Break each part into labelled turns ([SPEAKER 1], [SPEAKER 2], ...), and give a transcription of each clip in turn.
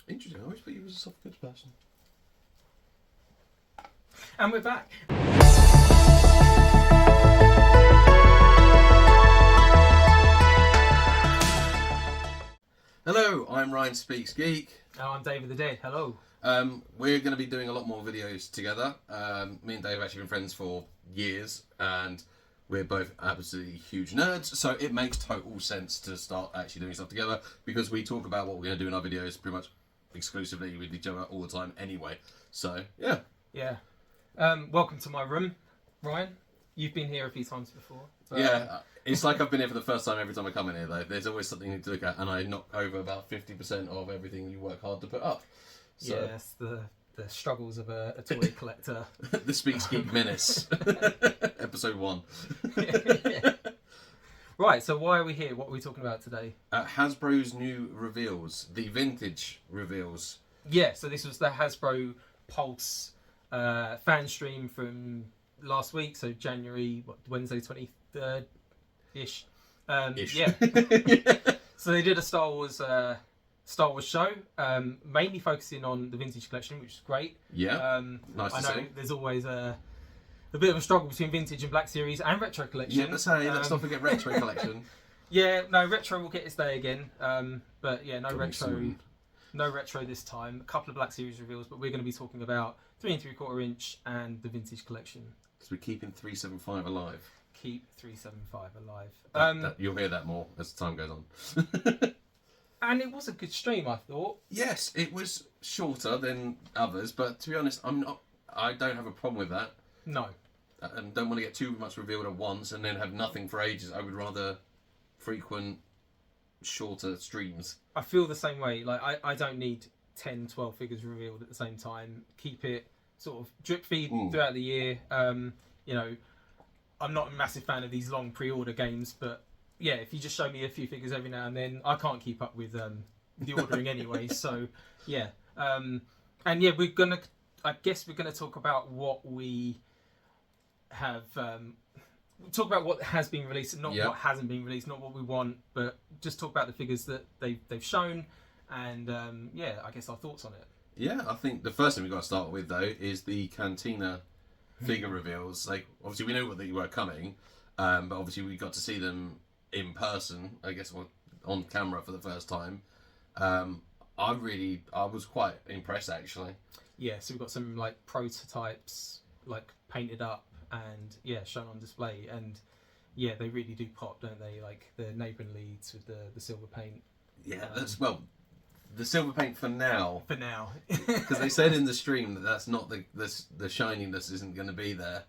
[SPEAKER 1] Interesting. I always thought you was a soft goods person.
[SPEAKER 2] And we're back.
[SPEAKER 1] Hello, I'm Ryan Speaks Geek.
[SPEAKER 2] Oh, I'm David the Dead. Hello.
[SPEAKER 1] We're going to be doing a lot more videos together. Me and Dave have actually been friends for years, and we're both absolutely huge nerds, so it makes total sense to start actually doing stuff together, because we talk about what we're going to do in our videos pretty much exclusively with each other all the time anyway. So, yeah.
[SPEAKER 2] Yeah. Welcome to my room, Ryan. You've been here a few times before.
[SPEAKER 1] Yeah, it's like I've been here for the first time every time I come in here, though. There's always something to look at, and I knock over about 50% of everything you work hard to put up. So.
[SPEAKER 2] Yes, the struggles of a toy collector.
[SPEAKER 1] The Speaks Geek Menace. Episode 1.
[SPEAKER 2] Yeah. Right, so why are we here? What are we talking about today?
[SPEAKER 1] Hasbro's new reveals. The vintage reveals.
[SPEAKER 2] Yeah, so this was the Hasbro Pulse Fanstream from last week, so January, Wednesday 23rd-ish.
[SPEAKER 1] Ish.
[SPEAKER 2] Yeah. So they did a Star Wars show, mainly focusing on the vintage collection, which is great.
[SPEAKER 1] Yeah, nice to
[SPEAKER 2] I know
[SPEAKER 1] see.
[SPEAKER 2] there's always a bit of a struggle between vintage and Black Series and retro collection.
[SPEAKER 1] Yeah, let's not forget retro collection.
[SPEAKER 2] Yeah, no, retro will get its day again. But yeah, no
[SPEAKER 1] Coming
[SPEAKER 2] retro.
[SPEAKER 1] soon.
[SPEAKER 2] No retro this time. A couple of Black Series reveals, but we're going to be talking about 3 3/4 inch and the vintage collection.
[SPEAKER 1] Because we're keeping 375 alive.
[SPEAKER 2] Keep 375 alive.
[SPEAKER 1] You'll hear that more as time goes on.
[SPEAKER 2] And it was a good stream, I thought.
[SPEAKER 1] Yes, it was shorter than others, but to be honest, I don't have a problem with that.
[SPEAKER 2] No.
[SPEAKER 1] And don't want to get too much revealed at once and then have nothing for ages. I would rather frequent, shorter streams.
[SPEAKER 2] I feel the same way. Like, I don't need 10, 12 figures revealed at the same time. Keep it sort of drip feed throughout the year. You know, I'm not a massive fan of these long pre-order games, but yeah, if you just show me a few figures every now and then, I can't keep up with the ordering anyway. So yeah, and yeah, I guess we're gonna talk about what we have. Talk about what has been released, and not what hasn't been released, not what we want, but just talk about the figures that they've shown, and yeah, I guess our thoughts on it.
[SPEAKER 1] Yeah, I think the first thing we've got to start with, though, is the Cantina figure reveals. Like, obviously, we knew what they were coming, but obviously we got to see them in person, I guess, on camera for the first time. I was quite impressed, actually.
[SPEAKER 2] Yeah, so we've got some, like, prototypes, like, painted up, and, yeah, shown on display, and, yeah, they really do pop, don't they? Like, the neighbouring leads with the silver paint.
[SPEAKER 1] Yeah, the silver paint for now.
[SPEAKER 2] For now.
[SPEAKER 1] Because they said in the stream that that's not the shininess isn't going to be there.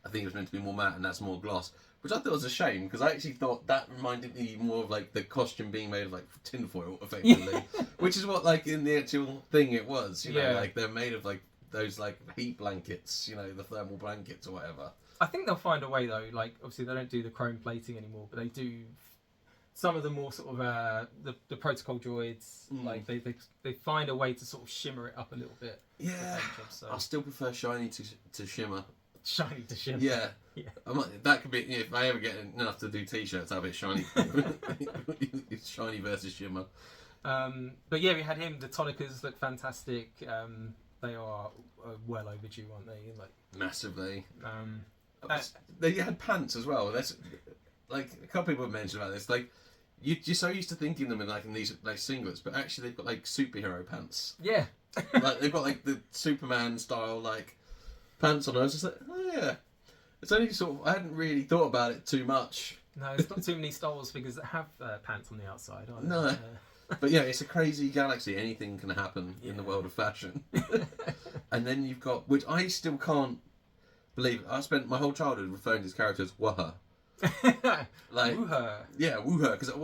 [SPEAKER 1] I think it was meant to be more matte and that's more gloss. Which I thought was a shame, because I actually thought that reminded me more of like the costume being made of like tinfoil, effectively. Which is what like in the actual thing it was. You know, like they're made of like those like heat blankets, you know, the thermal blankets or whatever.
[SPEAKER 2] I think they'll find a way though. Like obviously they don't do the chrome plating anymore, but they do some of the more sort of the protocol droids. Like they find a way to sort of shimmer it up a little bit.
[SPEAKER 1] Yeah,
[SPEAKER 2] so.
[SPEAKER 1] I still prefer shiny to shimmer.
[SPEAKER 2] Shiny to shimmer.
[SPEAKER 1] Yeah.
[SPEAKER 2] Yeah.
[SPEAKER 1] That could be, if I ever get enough to do t-shirts, I'll be shiny. It's shiny versus shimmer.
[SPEAKER 2] But yeah, we had him. The tonicas look fantastic. They are well overdue, aren't they? Like
[SPEAKER 1] massively. They had pants as well. That's like a couple people have mentioned about this. Like you're so used to thinking them in these like singlets, but actually they've got like superhero pants.
[SPEAKER 2] Yeah.
[SPEAKER 1] Like they've got like the Superman style like pants on. I was just like, oh yeah. It's only sort of, I hadn't really thought about it too much.
[SPEAKER 2] No, there's not too many Star Wars figures that have pants on the outside, are there?
[SPEAKER 1] No. But yeah, it's a crazy galaxy. Anything can happen in the world of fashion. And then you've got, which I still can't believe. I spent my whole childhood referring to this character as Waha. Like,
[SPEAKER 2] Woo-her.
[SPEAKER 1] Yeah, Woo-her. Because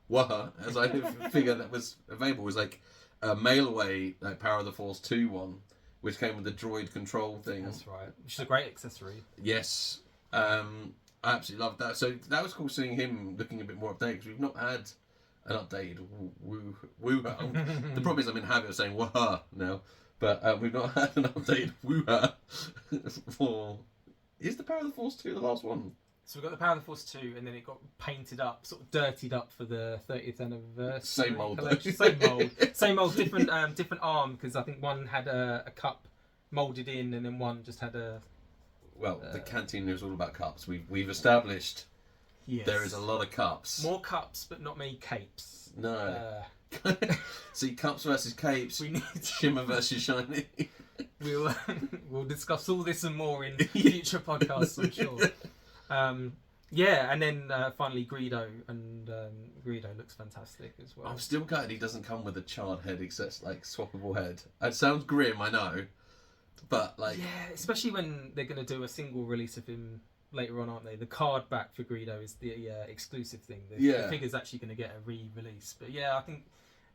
[SPEAKER 1] Waha, as I figure that was available, was like a mail away like Power of the Force 2 one. Which came with the droid control thing.
[SPEAKER 2] That's right. Which is a great accessory.
[SPEAKER 1] Yes. I absolutely loved that. So that was cool seeing him looking a bit more updated, because we've not had an updated Woo-ha. The problem is I'm in the habit of saying Woo-ha now. But we've not had an updated Woo-ha for... Is the Power of the Force 2 the last one?
[SPEAKER 2] So we've got the Power of the Force 2, and then it got painted up, sort of dirtied up for the 30th anniversary.
[SPEAKER 1] Same mould.
[SPEAKER 2] Same mould, different arm, because I think one had a cup moulded in, and then one just had a...
[SPEAKER 1] Well, the Cantina is all about cups. We've established there is a lot of cups.
[SPEAKER 2] More cups, but not many capes.
[SPEAKER 1] No. See, cups versus capes,
[SPEAKER 2] we need
[SPEAKER 1] shimmer versus shiny.
[SPEAKER 2] We'll discuss all this and more in future podcasts, I'm sure. And then finally Greedo, and Greedo looks fantastic as well.
[SPEAKER 1] I'm still gutted he doesn't come with a charred head, except like swappable head. It sounds grim, I know, but like
[SPEAKER 2] especially when they're going to do a single release of him later on, aren't they? The card back for Greedo is the exclusive thing. The figure's actually going to get a re-release, but I think.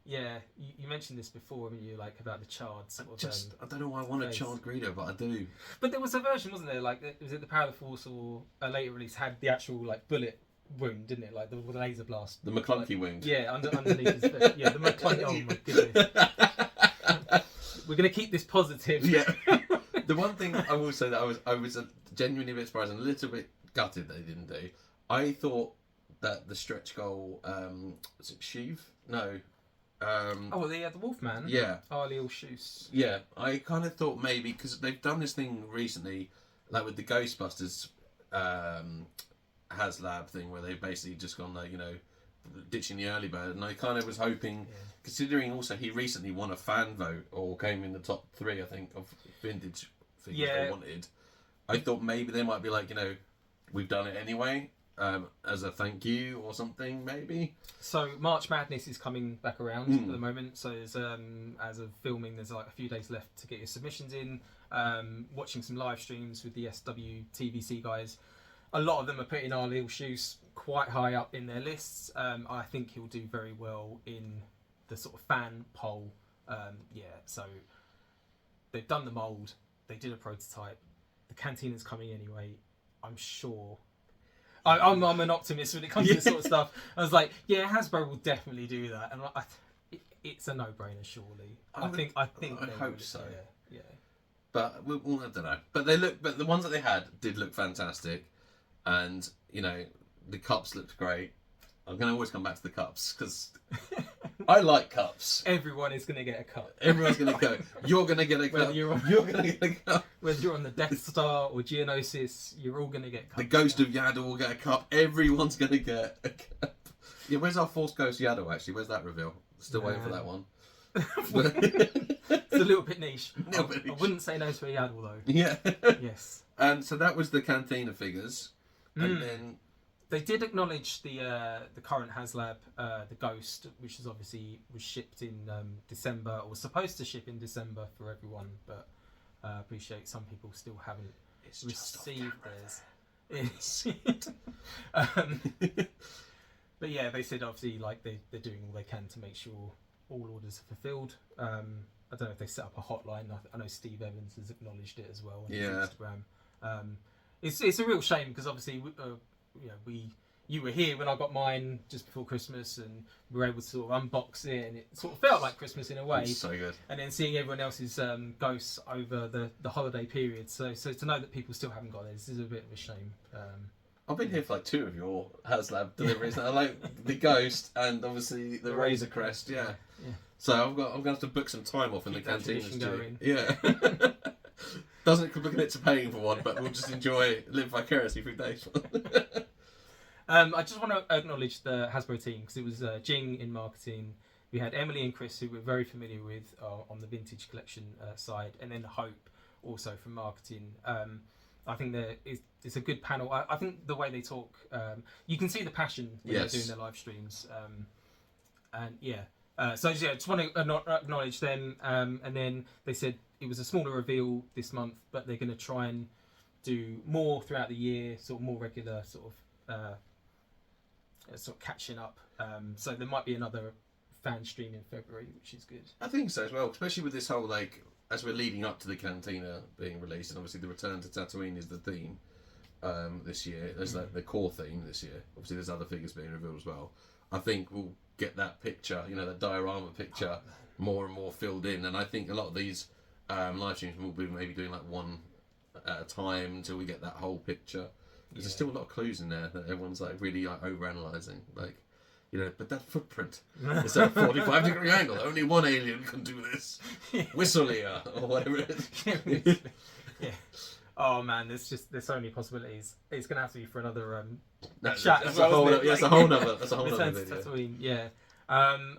[SPEAKER 2] Yeah, you mentioned this before, haven't you? Like about the charred sort of.
[SPEAKER 1] I don't know why I want a charred Greedo, but I do.
[SPEAKER 2] But there was a version, wasn't there? Like, was it the Power of the Force or a later release had the actual like bullet wound, didn't it? Like the laser blast.
[SPEAKER 1] The McClunky wound.
[SPEAKER 2] Yeah, underneath his face. Yeah, the McClunky. Oh my goodness. We're gonna keep this positive.
[SPEAKER 1] Yeah. The one thing I will say that I was genuinely a bit surprised and a little bit gutted they didn't do. I thought that the stretch goal, was it Sheev? No.
[SPEAKER 2] The Wolfman.
[SPEAKER 1] Yeah.
[SPEAKER 2] Arliel Shoes.
[SPEAKER 1] Yeah, I kind of thought maybe because they've done this thing recently, like with the Ghostbusters Haslab thing, where they've basically just gone like ditching the early bird, and I kind of was hoping, considering also he recently won a fan vote or came in the top 3, I think, of vintage figures they wanted. I thought maybe they might be like, we've done it anyway. As a thank you or something, maybe.
[SPEAKER 2] So March Madness is coming back around at the moment. So there's, as of filming, there's like a few days left to get your submissions in. Watching some live streams with the SWTVC guys. A lot of them are putting Arliel Shoes quite high up in their lists. I think he'll do very well in the sort of fan poll. So they've done the mould. They did a prototype. The Cantina's coming anyway. I'm sure. I'm an optimist when it comes to this sort of stuff. I was like, Hasbro will definitely do that, and it's a no-brainer, surely. I think.
[SPEAKER 1] I hope so.
[SPEAKER 2] Yeah.
[SPEAKER 1] But I don't know. But the ones that they had did look fantastic, and the cups looked great. I'm gonna always come back to the cups because I like cups.
[SPEAKER 2] Everyone is gonna get a cup.
[SPEAKER 1] Everyone's gonna go. You're gonna get a cup. You're gonna get a cup.
[SPEAKER 2] Whether you're on the Death Star or Geonosis, you're all gonna get cups.
[SPEAKER 1] The Ghost of Yaddle will get a cup. Everyone's gonna get a cup. Yeah, where's our Force Ghost Yaddle actually? Where's that reveal? Still waiting for that one.
[SPEAKER 2] It's a little bit niche. I wouldn't say no to a Yaddle though.
[SPEAKER 1] Yeah.
[SPEAKER 2] Yes.
[SPEAKER 1] And so that was the Cantina figures, and then.
[SPEAKER 2] They did acknowledge the current Haslab, the Ghost, which was shipped in December, or was supposed to ship in December for everyone, but I appreciate some people still haven't received theirs. But yeah, they said obviously like they're doing all they can to make sure all orders are fulfilled. I don't know if they set up a hotline. I know Steve Evans has acknowledged it as well on his Instagram. It's a real shame because obviously. You were here when I got mine just before Christmas, and we were able to sort of unbox it, and it sort of felt like Christmas in a way.
[SPEAKER 1] It's so good.
[SPEAKER 2] And then seeing everyone else's ghosts over the holiday period, so to know that people still haven't got theirs is a bit of a shame.
[SPEAKER 1] I've been here for like 2 of your Haslab deliveries now, like the Ghost and obviously the Razor Crest. Yeah. So I'm gonna have to book some time off in the Cantina. Yeah. Doesn't look at it to paying for one, but we'll just live vicariously through days.
[SPEAKER 2] I just want to acknowledge the Hasbro team because it was Jing in marketing. We had Emily and Chris, who we're very familiar with on the vintage collection side, and then Hope also from marketing. I think it's a good panel. I think the way they talk, you can see the passion when they're doing their live streams. Just want to acknowledge them. And then they said it was a smaller reveal this month, but they're going to try and do more throughout the year, sort of more regular, sort of catching up. So there might be another fan stream in February, which is good.
[SPEAKER 1] I think so as well, especially with this whole as we're leading up to the Cantina being released, and obviously the return to Tatooine is the theme this year. There's the core theme this year. Obviously, there's other figures being revealed as well. I think we'll get that picture, that diorama picture, more and more filled in. And I think a lot of these live streams will be maybe doing like one at a time until we get that whole picture. There's still a lot of clues in there that everyone's like really like overanalyzing. Like, you know, but that footprint is at a 45-degree angle. Only one alien can do this. Whistleia or whatever it is.
[SPEAKER 2] Yeah. Oh man, there's so many possibilities. It's gonna have to be for another
[SPEAKER 1] That's
[SPEAKER 2] chat.
[SPEAKER 1] a whole nother video.
[SPEAKER 2] Tatooine, yeah.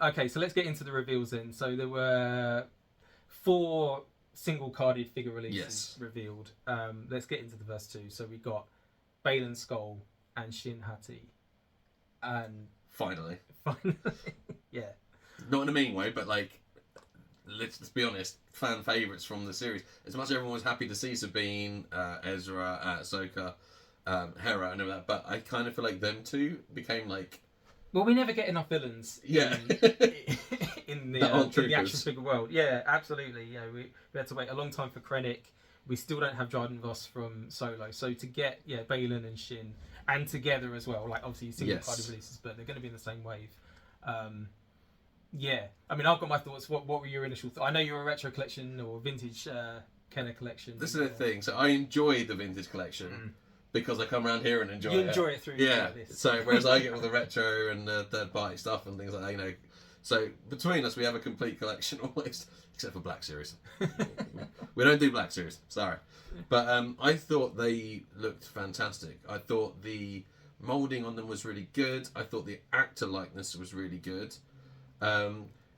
[SPEAKER 2] Okay, so let's get into the reveals then. So there were 4 single carded figure releases revealed. Let's get into the first 2. So we got Balin Skull and Shin Hati, and
[SPEAKER 1] finally,
[SPEAKER 2] yeah.
[SPEAKER 1] Not in a mean way, but like, let's be honest, fan favourites from the series. As much as everyone was happy to see Sabine, Ezra, Ahsoka, Hera, and all that, but I kind of feel like them two became like.
[SPEAKER 2] Well, we never get enough villains.
[SPEAKER 1] Yeah.
[SPEAKER 2] In the action figure world. Yeah, absolutely. Yeah, we had to wait a long time for Krennic. We still don't have Dryden Voss from Solo. So to get Balin and Shin, and together as well, like obviously single carded releases, but they're going to be in the same wave. Yeah, I mean, I've got my thoughts. What were your initial thoughts? I know you're a retro collection or vintage Kenner collection.
[SPEAKER 1] This is the thing. So I enjoy the vintage collection because I come around here and enjoy it.
[SPEAKER 2] You enjoy it through like this.
[SPEAKER 1] So whereas I get all the retro and the third party stuff and things like that, you know. So between us, we have a complete collection almost, except for Black Series. We don't do Black Series, sorry. But I thought they looked fantastic. I thought the moulding on them was really good. I thought the actor likeness was really good.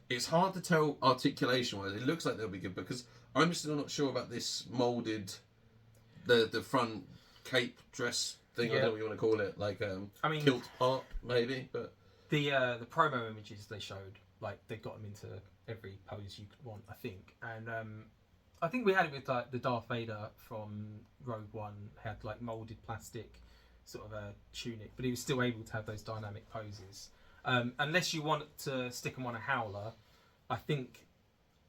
[SPEAKER 1] It's hard to tell articulation-wise. It looks like they'll be good because I'm still not sure about this moulded, the front cape dress thing. I don't know what you want to call it, like I mean, kilt part maybe, but.
[SPEAKER 2] The promo images they showed, like they got them into every pose you could want, I think, and I think we had it with like the Darth Vader from Rogue One had like molded plastic sort of a tunic, but he was still able to have those dynamic poses. Unless you want to stick them on a howler, I think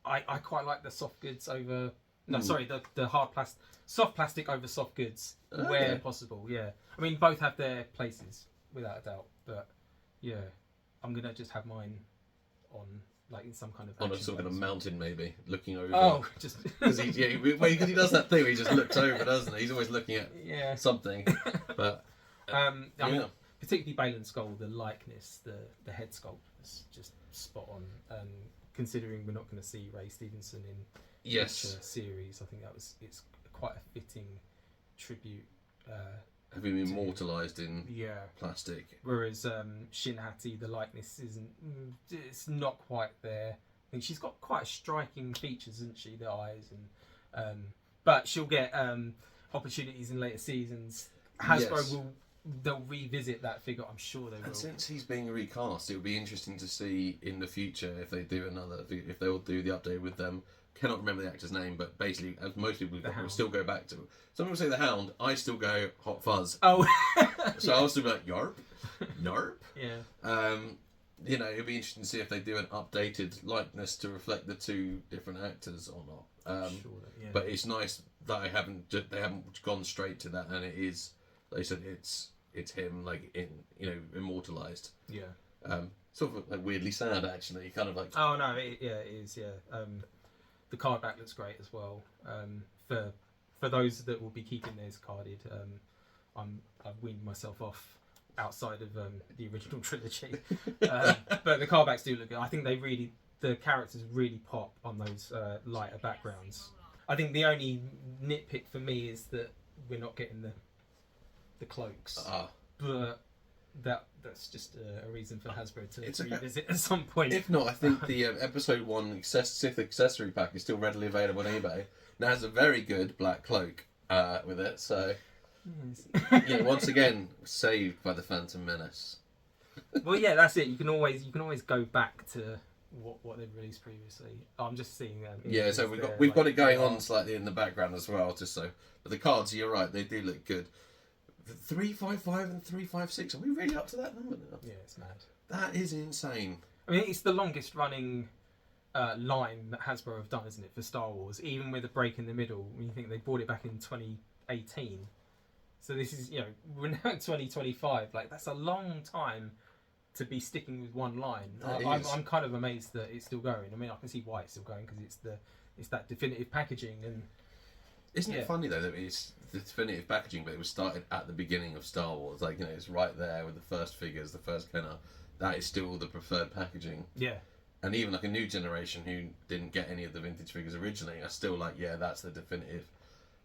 [SPEAKER 2] I quite like the soft goods over. No, sorry, the soft plastic over soft goods where possible. Yeah, I mean both have their places without a doubt, but. Yeah, I'm gonna just have mine on like in some kind of
[SPEAKER 1] on a sort of mountain maybe, looking over.
[SPEAKER 2] Oh, just
[SPEAKER 1] because he does that thing where he just looks over, doesn't he? He's always looking at something. But
[SPEAKER 2] I mean, particularly Balin Skull, the likeness, the head sculpt is just spot on. Considering we're not going to see Ray Stevenson in each series, I think it's quite a fitting tribute.
[SPEAKER 1] Have been immortalised in plastic.
[SPEAKER 2] Whereas Shin Hati, the likeness it's not quite there. I think she's got quite striking features, isn't she? The eyes and but she'll get opportunities in later seasons. Hasbro they'll revisit that figure. I'm sure they will.
[SPEAKER 1] And since he's being recast, it'll be interesting to see in the future if they'll do the update with them. Cannot remember the actor's name, but basically, as most people will still go back to. Some people say the Hound. I still go Hot Fuzz.
[SPEAKER 2] Oh,
[SPEAKER 1] so I'll still be like Yarp, Yarp.
[SPEAKER 2] Yeah.
[SPEAKER 1] You know, it'll be interesting to see if they do an updated likeness to reflect the two different actors or not. But it's nice that they haven't gone straight to that, and it is. They said it's him, like immortalized.
[SPEAKER 2] Yeah.
[SPEAKER 1] Sort of like weirdly sad, actually. Kind of like.
[SPEAKER 2] Oh no! It is. Yeah. The card back looks great as well. For those that will be keeping theirs carded, I've weaned myself off outside of the original trilogy, but the card backs do look good. I think the characters really pop on those lighter backgrounds. I think the only nitpick for me is that we're not getting the cloaks, but that's just a reason for Hasbro to revisit at some point.
[SPEAKER 1] If not, I think the episode 1 Sith accessory pack is still readily available on eBay. Now has a very good black cloak with it, so once again saved by the Phantom Menace.
[SPEAKER 2] Well, yeah, that's it. You can always go back to what they've released previously. I'm just seeing them.
[SPEAKER 1] So we've got it going on slightly in the background as well, just so. But the cards, you're right, they do look good. 355 and 356. Are we really up to that number now?
[SPEAKER 2] Yeah, it's mad.
[SPEAKER 1] That is insane.
[SPEAKER 2] I mean, it's the longest running line that Hasbro have done, isn't it, for Star Wars? Even with a break in the middle, when you think they bought it back in 2018. So this is, we're now in 2025. Like, that's a long time to be sticking with one line. I'm kind of amazed that it's still going. I mean, I can see why it's still going because it's that definitive packaging and.
[SPEAKER 1] Isn't it funny though that it's the definitive packaging, but it was started at the beginning of Star Wars. Like, you know, it's right there with the first figures, the first Kenner. That is still the preferred packaging.
[SPEAKER 2] Yeah.
[SPEAKER 1] And even like a new generation who didn't get any of the vintage figures originally are still like, yeah, that's the definitive.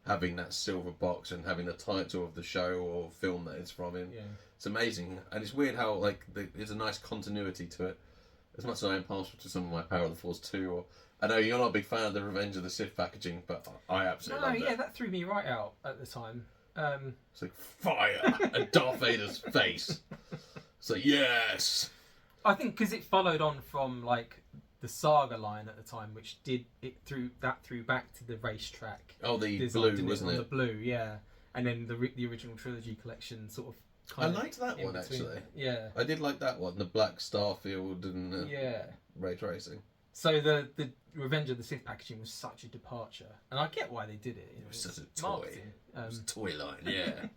[SPEAKER 1] Having that silver box and having the title of the show or film that it's from in.
[SPEAKER 2] Yeah.
[SPEAKER 1] It's amazing. And it's weird how like there's a nice continuity to it. As much as I am partial to some of my Power of the Force 2, or I know you're not a big fan of the Revenge of the Sith packaging, but I absolutely loved it.
[SPEAKER 2] That threw me right out at the time.
[SPEAKER 1] It's like fire at Darth Vader's face. It's like, yes.
[SPEAKER 2] I think because it followed on from like the Saga line at the time, which threw back to the racetrack.
[SPEAKER 1] Oh, the
[SPEAKER 2] design,
[SPEAKER 1] blue, wasn't it?
[SPEAKER 2] The blue, yeah. And then the original trilogy collection sort of.
[SPEAKER 1] I liked that one actually.
[SPEAKER 2] Yeah.
[SPEAKER 1] I did like that one, the Black Starfield and
[SPEAKER 2] yeah,
[SPEAKER 1] ray tracing.
[SPEAKER 2] So the Revenge of the Sith packaging was such a departure, and I get why they did it.
[SPEAKER 1] It was such a toy. It was a toy line, yeah.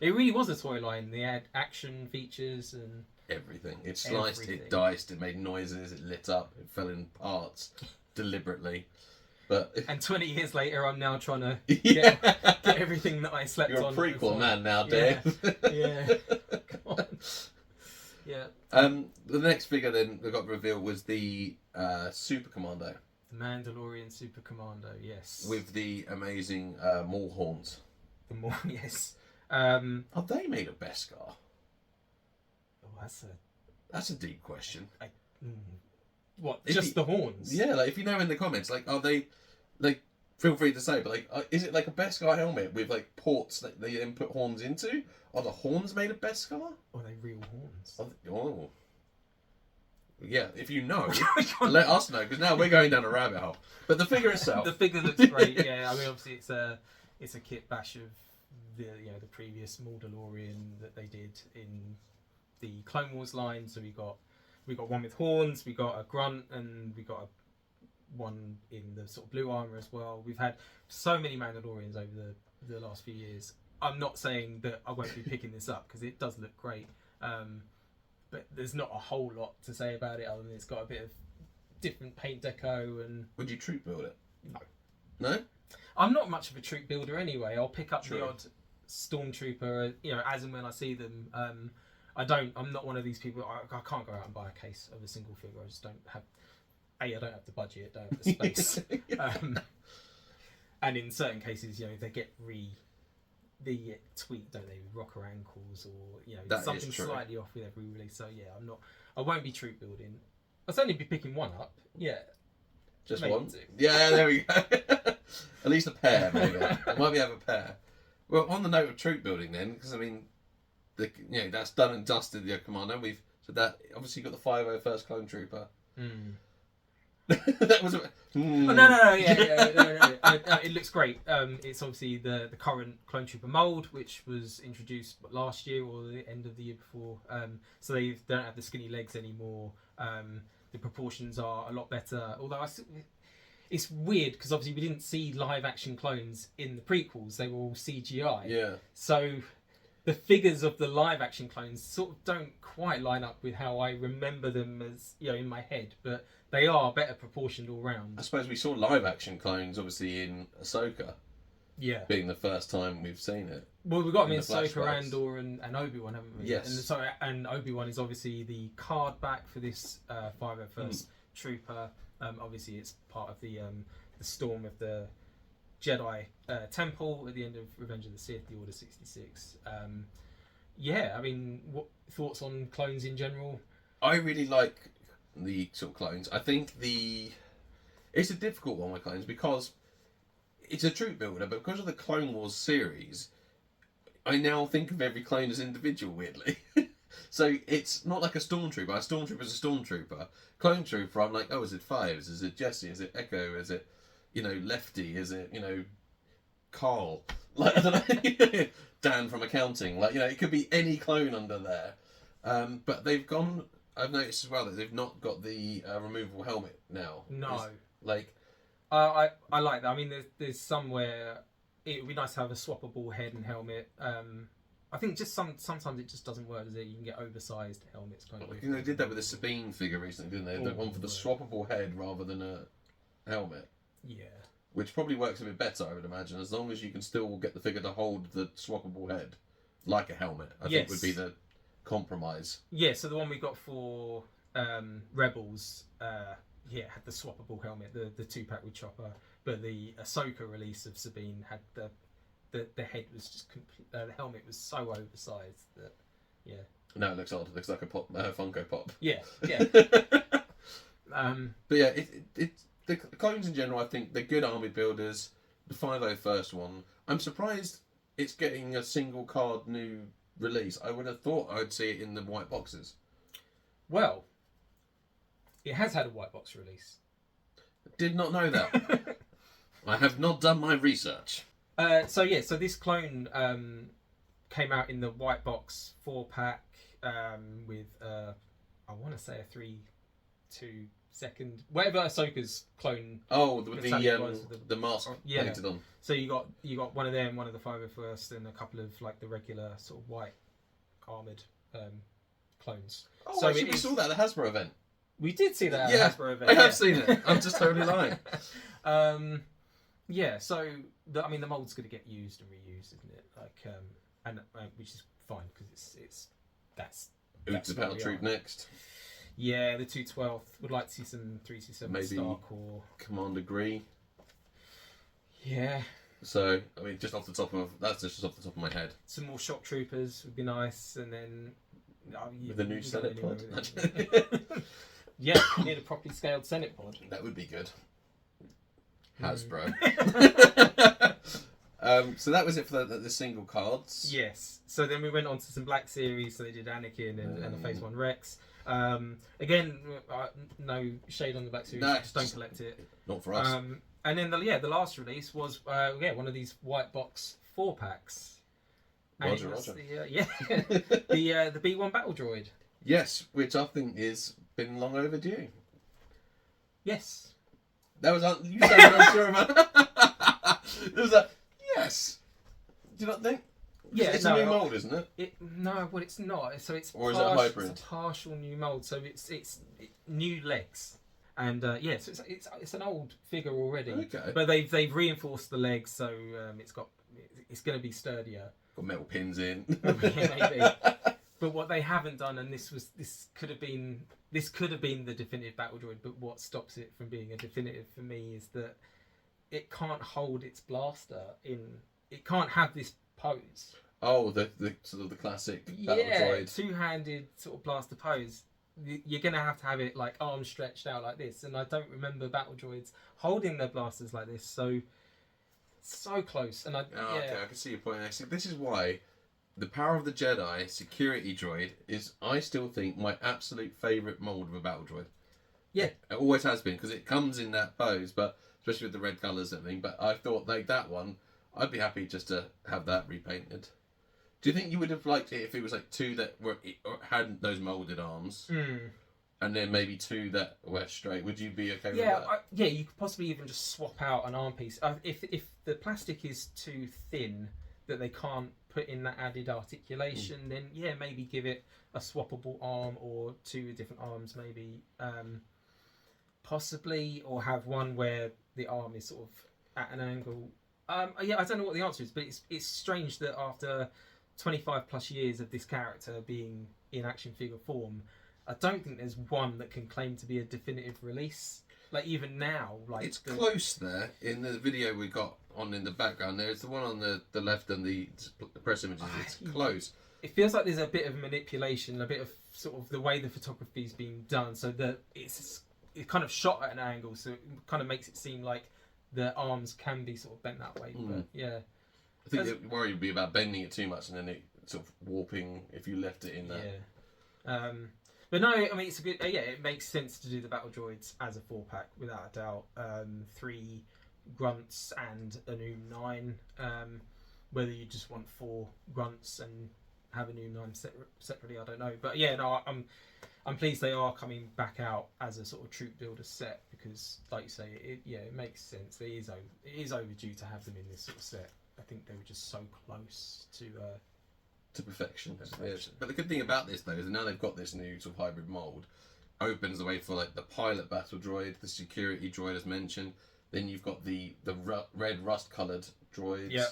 [SPEAKER 2] It really was a toy line. They had action features and
[SPEAKER 1] everything. It sliced, it diced, it made noises, it lit up, it fell in parts deliberately. And
[SPEAKER 2] 20 years later, I'm now trying to get everything that I slept on.
[SPEAKER 1] You're a prequel man now, Dave.
[SPEAKER 2] Yeah. Come on. Yeah.
[SPEAKER 1] The next figure then that got revealed was the Super Commando.
[SPEAKER 2] The Mandalorian Super Commando, yes.
[SPEAKER 1] With the amazing Maul horns.
[SPEAKER 2] Yes.
[SPEAKER 1] Are they made of Beskar?
[SPEAKER 2] Oh,
[SPEAKER 1] that's a deep question.
[SPEAKER 2] What? Just the horns?
[SPEAKER 1] Yeah, like if you know in the comments, like, are they, like, feel free to say, but like, is it like a Beskar helmet with like ports that they then put horns into? Are the horns made of Beskar?
[SPEAKER 2] Or are they real horns?
[SPEAKER 1] Oh. Yeah, if you know, let us know, because now we're going down a rabbit hole. But the figure itself,
[SPEAKER 2] the figure looks great. Yeah, I mean, obviously it's a kit bash of the previous Mandalorian that they did in the Clone Wars line. So we got one with horns, we got a grunt, and we got one in the sort of blue armor as well. We've had so many Mandalorians over the last few years. I'm not saying that I won't be picking this up because it does look great, but there's not a whole lot to say about it other than it's got a bit of different paint deco. And would you troop build it? No. I'm not much of a troop builder anyway. I'll pick up the odd stormtrooper, as and when I see them. I'm not one of these people. I can't go out and buy a case of a single figure. I just don't have. I don't have the budget. Don't have the space. And in certain cases, they get they tweak, don't they, with rocker ankles or something slightly off with every release. So yeah, I won't be troop building. I'll certainly be picking one up. Yeah. Just maybe one. Two. Yeah, there we go. At least a pair, maybe. Might be have a pair. Well, on the note of troop building, then, because I mean, that's done and dusted the Commando. We've so that obviously got the 501st Clone Trooper. That was no. It looks great. It's obviously the current Clone Trooper mold, which was introduced last year or the end of the year before. So they don't have the skinny legs anymore. The proportions are a lot better. Although it's weird because obviously we didn't see live action clones in the prequels; they were all CGI. Yeah. So the figures of the live action clones sort of don't quite line up with how I remember them as in my head, but they are better proportioned all round. I suppose we saw live action clones obviously in Ahsoka. Yeah. Being the first time we've seen it. Well, we've got them in Ahsoka, Andor and Obi-Wan, haven't we? Yes. And Obi-Wan is obviously the card back for this 501st Trooper. Obviously, it's part of the storm of the Jedi Temple at the end of Revenge of the Sith, the Order 66. I mean, what thoughts on clones in general? I really like the sort of clones. I think it's a difficult one with clones because it's a troop builder, but because of the Clone Wars series, I now think of every clone as individual, weirdly. So it's not like a stormtrooper. A stormtrooper's a stormtrooper. Clone trooper, I'm like, oh, is it Fives? Is it Jesse? Is it Echo? Is it, Lefty? Is it, Carl? Like, I don't know. Dan from accounting. Like, it could be any clone under there. But they've gone. I've noticed as well that they've not got the removable helmet now. No. I like that. I mean, there's somewhere it would be nice to have a swappable head and helmet. I think just sometimes it just doesn't work, does it? You can get oversized helmets. They did that with the Sabine figure recently, didn't they? They went for the swappable head rather than a helmet. Yeah.
[SPEAKER 1] which probably works a bit better, I would imagine, as long as you can still get the figure to hold the swappable head, like a helmet. I think would be the compromise.
[SPEAKER 2] Yeah, so the one we got for Rebels, had the swappable helmet, the 2-pack with Chopper, but the Ahsoka release of Sabine had the head was just the helmet was so oversized that
[SPEAKER 1] No, it looks odd. It looks like a Funko Pop.
[SPEAKER 2] Yeah.
[SPEAKER 1] But yeah, the clones in general, I think they're good army builders. The 501st one, I'm surprised it's getting a single card new release. I would have thought I would see it in the white boxes.
[SPEAKER 2] Well, it has had a white box release.
[SPEAKER 1] Did not know that. I have not done my research.
[SPEAKER 2] So this clone came out in the white box 4-pack with I want to say a 3-2 whatever Ahsoka's clone.
[SPEAKER 1] Oh, the mask painted on.
[SPEAKER 2] So you got one of them, one of the 501st, and a couple of like the regular sort of white armored clones.
[SPEAKER 1] Oh,
[SPEAKER 2] so
[SPEAKER 1] actually, we saw that at the Hasbro event.
[SPEAKER 2] We did see that at the Hasbro event.
[SPEAKER 1] I have seen it. I'm just totally lying.
[SPEAKER 2] So the mold's going to get used and reused, isn't it? Like, which is fine because that's
[SPEAKER 1] about Troop next.
[SPEAKER 2] Yeah, the 212. Would like to see some 327
[SPEAKER 1] maybe
[SPEAKER 2] Stark or
[SPEAKER 1] Commander Gree.
[SPEAKER 2] Yeah.
[SPEAKER 1] So just off the top of my head.
[SPEAKER 2] Some more shock troopers would be nice, and then
[SPEAKER 1] with the new Senate pod.
[SPEAKER 2] Yeah, you need a properly scaled Senate pod.
[SPEAKER 1] That would be good. Hasbro. So that was it for the single cards.
[SPEAKER 2] Yes. So then we went on to some Black Series. So they did Anakin and the Phase 1 Rex. Again, no shade on the Black Series. Just don't collect it.
[SPEAKER 1] Not for us.
[SPEAKER 2] And then the last release was one of these white box 4-packs.
[SPEAKER 1] Roger.
[SPEAKER 2] The B1 Battle Droid.
[SPEAKER 1] Yes, which I think is been long overdue.
[SPEAKER 2] Yes.
[SPEAKER 1] That was you said I'm sure about. There was a yes. Do you not think?
[SPEAKER 2] Yeah,
[SPEAKER 1] it's a new mold, isn't it?
[SPEAKER 2] No, well, it's not. So it's
[SPEAKER 1] or is it a hybrid?
[SPEAKER 2] It's a partial new mold. So it's new legs, and so it's an old figure already.
[SPEAKER 1] Okay.
[SPEAKER 2] But they've reinforced the legs, so it's going to be sturdier.
[SPEAKER 1] Got metal pins in.
[SPEAKER 2] Maybe. But what they haven't done, and this could have been the definitive battle droid, but what stops it from being a definitive for me is that it can't hold its blaster in. It can't have this pose.
[SPEAKER 1] Oh, the sort of the classic battle droid.
[SPEAKER 2] Two-handed sort of blaster pose. You're gonna have to have it like arms stretched out like this, and I don't remember battle droids holding their blasters like this. So close, and
[SPEAKER 1] Okay, I can see your point. Actually, this is why the Power of the Jedi security droid is, I still think, my absolute favourite mold of a battle droid.
[SPEAKER 2] Yeah,
[SPEAKER 1] it always has been because it comes in that pose, but especially with the red colours and everything. But I thought like that one, I'd be happy just to have that repainted. Do you think you would have liked it if it was like two that hadn't those moulded arms, and then maybe two that were straight? Would you be okay with that?
[SPEAKER 2] You could possibly even just swap out an arm piece. If the plastic is too thin that they can't put in that added articulation, then maybe give it a swappable arm or two different arms, maybe possibly, or have one where the arm is sort of at an angle. I don't know what the answer is, but it's strange that after 25 plus years of this character being in action figure form, I don't think there's one that can claim to be a definitive release. Like even now,
[SPEAKER 1] it's close there in the video we got on in the background. There's the one on the left and the press images. It's close.
[SPEAKER 2] It feels like there's a bit of manipulation, a bit of sort of the way the photography's being done, so that it's kind of shot at an angle, so it kind of makes it seem like the arms can be sort of bent that way. But yeah,
[SPEAKER 1] I think the worry would be about bending it too much and then it sort of warping if you left it in there.
[SPEAKER 2] Yeah. But no, I mean it's a good. It makes sense to do the battle droids as a 4-pack without a doubt. 3 grunts and a new 9. Whether you just want 4 grunts and have a new 9 separately, I don't know. But I'm pleased they are coming back out as a sort of troop builder set because, like you say, it makes sense. It is overdue to have them in this sort of set. I think they were just so close to
[SPEAKER 1] perfection. Yes. But the good thing about this though is that now they've got this new sort of hybrid mold, opens the way for like the pilot battle droid, the security droid as mentioned, Then you've got the red rust coloured droids.
[SPEAKER 2] Yeah.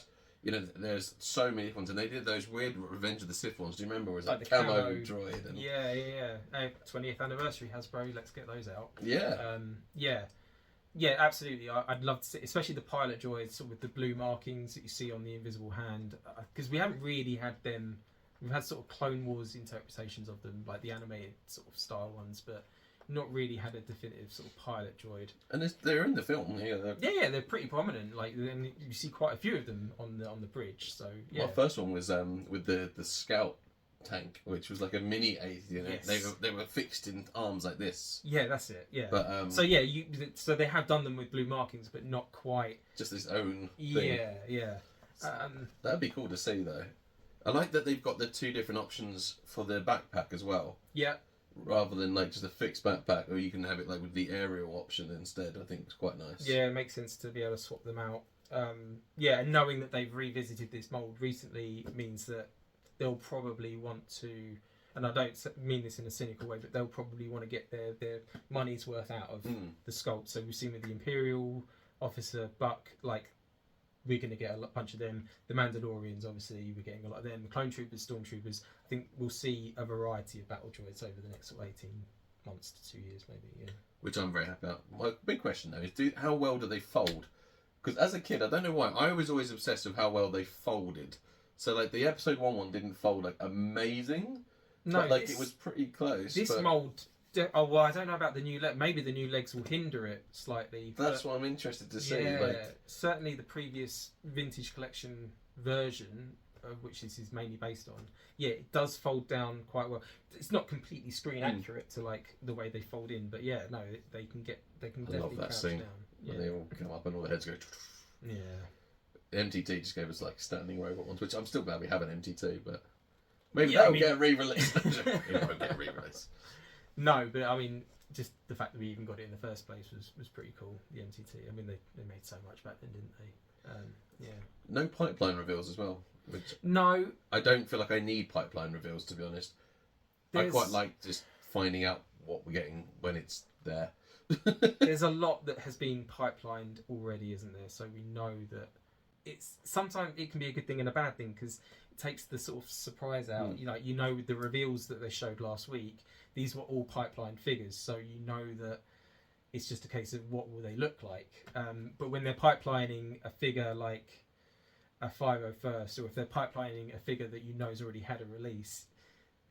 [SPEAKER 1] You know, there's so many ones, and they did those weird Revenge of the Sith ones. Do you remember? It was
[SPEAKER 2] Like
[SPEAKER 1] like
[SPEAKER 2] the
[SPEAKER 1] camo
[SPEAKER 2] camo
[SPEAKER 1] droid. And...
[SPEAKER 2] Yeah. 20th anniversary Hasbro. Let's get those out.
[SPEAKER 1] Yeah.
[SPEAKER 2] Yeah, absolutely. I'd love to see, especially the pilot droids sort of with the blue markings that you see on the invisible hand, because we haven't really had them. We've had sort of Clone Wars interpretations of them, like the animated sort of style ones, but not really had a definitive sort of pilot droid.
[SPEAKER 1] And they're in the film. Yeah,
[SPEAKER 2] they're pretty prominent. Like, and you see quite a few of them on the bridge. So yeah.
[SPEAKER 1] My first one was with the scout tank, which was like a mini 80. You know?
[SPEAKER 2] Yes.
[SPEAKER 1] They were fixed in arms like this.
[SPEAKER 2] Yeah, that's it. Yeah.
[SPEAKER 1] But
[SPEAKER 2] so they have done them with blue markings, but not quite.
[SPEAKER 1] Just this own thing.
[SPEAKER 2] Yeah.
[SPEAKER 1] That'd be cool to see though. I like that they've got the two different options for the backpack as well.
[SPEAKER 2] Yeah.
[SPEAKER 1] Rather than like just a fixed backpack, or you can have it like with the aerial option instead. I think it's quite nice.
[SPEAKER 2] Yeah, it makes sense to be able to swap them out. And knowing that they've revisited this mold recently means that they'll probably want to, and I don't mean this in a cynical way, but they'll probably want to get their money's worth out of the sculpt. So we've seen with the Imperial officer Buck, like, we're going to get a bunch of them. The Mandalorians, obviously, we're getting a lot of them. The Clone Troopers, Stormtroopers. I think we'll see a variety of battle droids over the next 18 months to 2 years, maybe. Yeah.
[SPEAKER 1] Which I'm very happy about. My big question though is, how well do they fold? Because as a kid, I don't know why, I was always obsessed with how well they folded. So like the episode one didn't fold like amazing.
[SPEAKER 2] No,
[SPEAKER 1] but, like it was pretty close.
[SPEAKER 2] This mold. Oh well, I don't know about the new leg. Maybe the new legs will hinder it slightly.
[SPEAKER 1] That's what I'm interested to see.
[SPEAKER 2] Yeah,
[SPEAKER 1] like...
[SPEAKER 2] certainly the previous vintage collection version, of which this is mainly based on. Yeah, it does fold down quite well. It's not completely screen accurate to like the way they fold in, but yeah, no, they can definitely
[SPEAKER 1] love that
[SPEAKER 2] crouch
[SPEAKER 1] scene
[SPEAKER 2] down.
[SPEAKER 1] when they all come up and all the heads go.
[SPEAKER 2] Yeah.
[SPEAKER 1] The MTT just gave us like standing robot ones, which I'm still glad we have an MT2, but maybe that'll get re-released. It won't get re-released.
[SPEAKER 2] No, but I mean, just the fact that we even got it in the first place was pretty cool. The MTT. I mean, they made so much back then, didn't they? Yeah.
[SPEAKER 1] No pipeline reveals as well. Which
[SPEAKER 2] no.
[SPEAKER 1] I don't feel like I need pipeline reveals, to be honest. I quite like just finding out what we're getting when it's there.
[SPEAKER 2] There's a lot that has been pipelined already, isn't there? So we know that it's sometimes it can be a good thing and a bad thing, because it takes the sort of surprise out. You know, with the reveals that they showed last week, these were all pipeline figures, so you know that it's just a case of what will they look like. But when they're pipelining a figure like a 501st, or if they're pipelining a figure that you know has already had a release,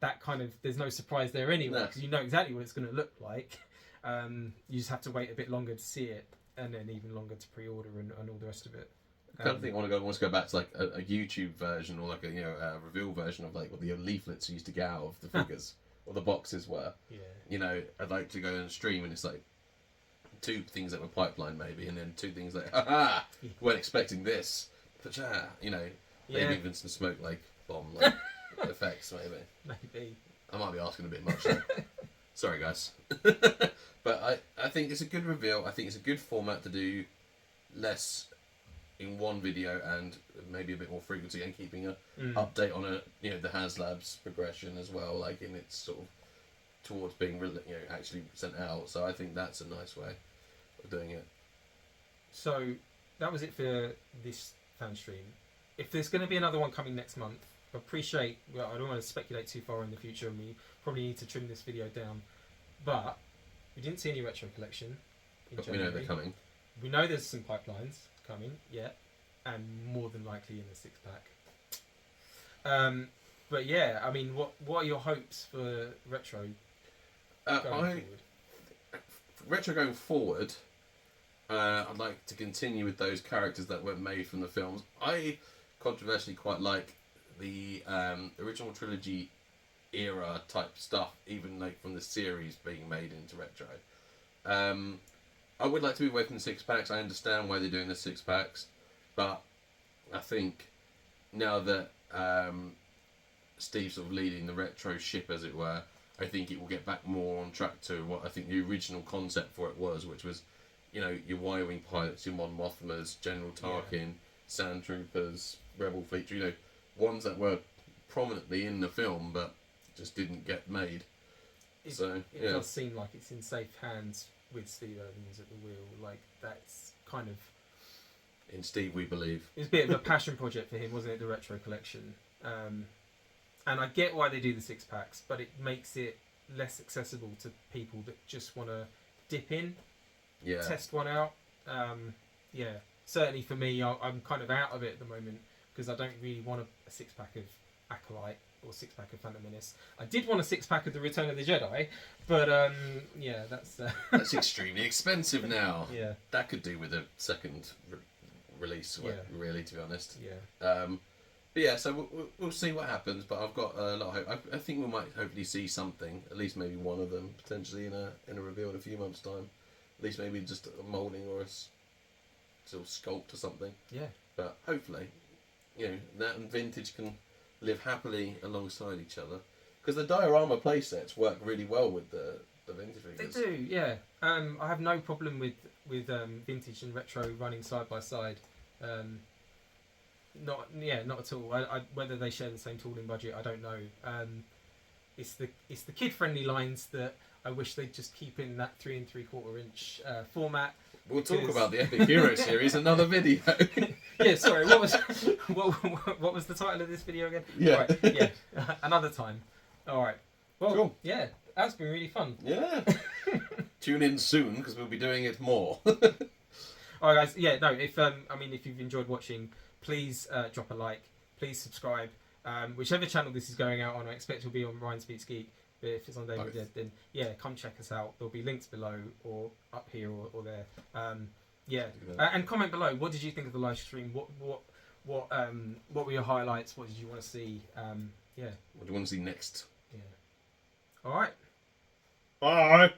[SPEAKER 2] that kind of, there's no surprise there anyway, because you know exactly what it's going to look like. You just have to wait a bit longer to see it, and then even longer to pre-order and all the rest of it.
[SPEAKER 1] I kind of think I want to go back to like a YouTube version, or like a reveal version of like what the leaflets used to get out of the figures or the boxes were.
[SPEAKER 2] Yeah.
[SPEAKER 1] You know, I'd like to go and stream, and it's like 2 things that were pipeline maybe, and then 2 things like, haha, weren't expecting this. But maybe even some smoke like bomb like effects
[SPEAKER 2] Maybe.
[SPEAKER 1] I might be asking a bit much though. Sorry guys. But I think it's a good reveal. I think it's a good format to do less in one video and maybe a bit more frequency, and keeping a update on the Haslab's progression as well, like in its sort of towards being actually sent out. So I think that's a nice way of doing it.
[SPEAKER 2] So that was it for this fan stream. If there's going to be another one coming next month, I don't want to speculate too far in the future, and we probably need to trim this video down, but we didn't see any retro collection in January.
[SPEAKER 1] We know they're coming.
[SPEAKER 2] We know there's some pipelines coming, and more than likely in the 6-pack. But yeah, I mean, what are your hopes for retro going forward?
[SPEAKER 1] Retro going forward, I'd like to continue with those characters that were made from the films. I controversially quite like the original trilogy era type stuff, even like from the series being made into retro. I would like to be away from the 6-packs. I understand why they're doing the 6-packs, but I think now that Steve's sort of leading the retro ship, as it were, I think it will get back more on track to what I think the original concept for it was, which was, your Y-wing pilots, your Mon Mothmas, General Tarkin, Sand Troopers, Rebel Fleet, ones that were prominently in the film but just didn't get made.
[SPEAKER 2] It does seem like it's in safe hands with Steve Evans at the wheel. Like that's kind of
[SPEAKER 1] In Steve, we believe.
[SPEAKER 2] it was a bit of a passion project for him, wasn't it? The retro collection, and I get why they do the 6-packs, but it makes it less accessible to people that just want to dip in, test one out. Certainly for me, I'm kind of out of it at the moment because I don't really want a 6-pack of Acolyte or 6-pack of Phantom Menace. I did want a 6-pack of the Return of the Jedi, but that's
[SPEAKER 1] that's extremely expensive now.
[SPEAKER 2] Yeah,
[SPEAKER 1] that could do with a second release. Really, to be honest.
[SPEAKER 2] Yeah.
[SPEAKER 1] But yeah, so we'll see what happens. But I've got a lot of hope. I think we might hopefully see something, at least maybe one of them, potentially in a reveal in a few months' time. At least maybe just a moulding or a sort of sculpt or something.
[SPEAKER 2] Yeah.
[SPEAKER 1] But hopefully, that and vintage can live happily alongside each other. Because the diorama playsets work really well with the vintage figures.
[SPEAKER 2] They do, yeah. I have no problem with vintage and retro running side by side. Not at all. I whether they share the same tooling budget, I don't know. It's the kid friendly lines that I wish they'd just keep in that 3 3/4 inch format.
[SPEAKER 1] We'll talk about the Epic Hero series another video.
[SPEAKER 2] Yeah, sorry. What was the title of this video again?
[SPEAKER 1] Yeah,
[SPEAKER 2] right, another time. All right. Well,
[SPEAKER 1] cool.
[SPEAKER 2] Yeah, that's been really fun.
[SPEAKER 1] Yeah. Tune in soon because we'll be doing it more.
[SPEAKER 2] All right, guys. Yeah, no. If you've enjoyed watching, please drop a like. Please subscribe. Whichever channel this is going out on, I expect it will be on Ryan Speaks Geek. But if it's on David Dead, then come check us out. There'll be links below or up here or there. And comment below. What did you think of the live stream? What were your highlights? What did you want to see? What do
[SPEAKER 1] you want to see next?
[SPEAKER 2] Yeah. All right.
[SPEAKER 1] Bye.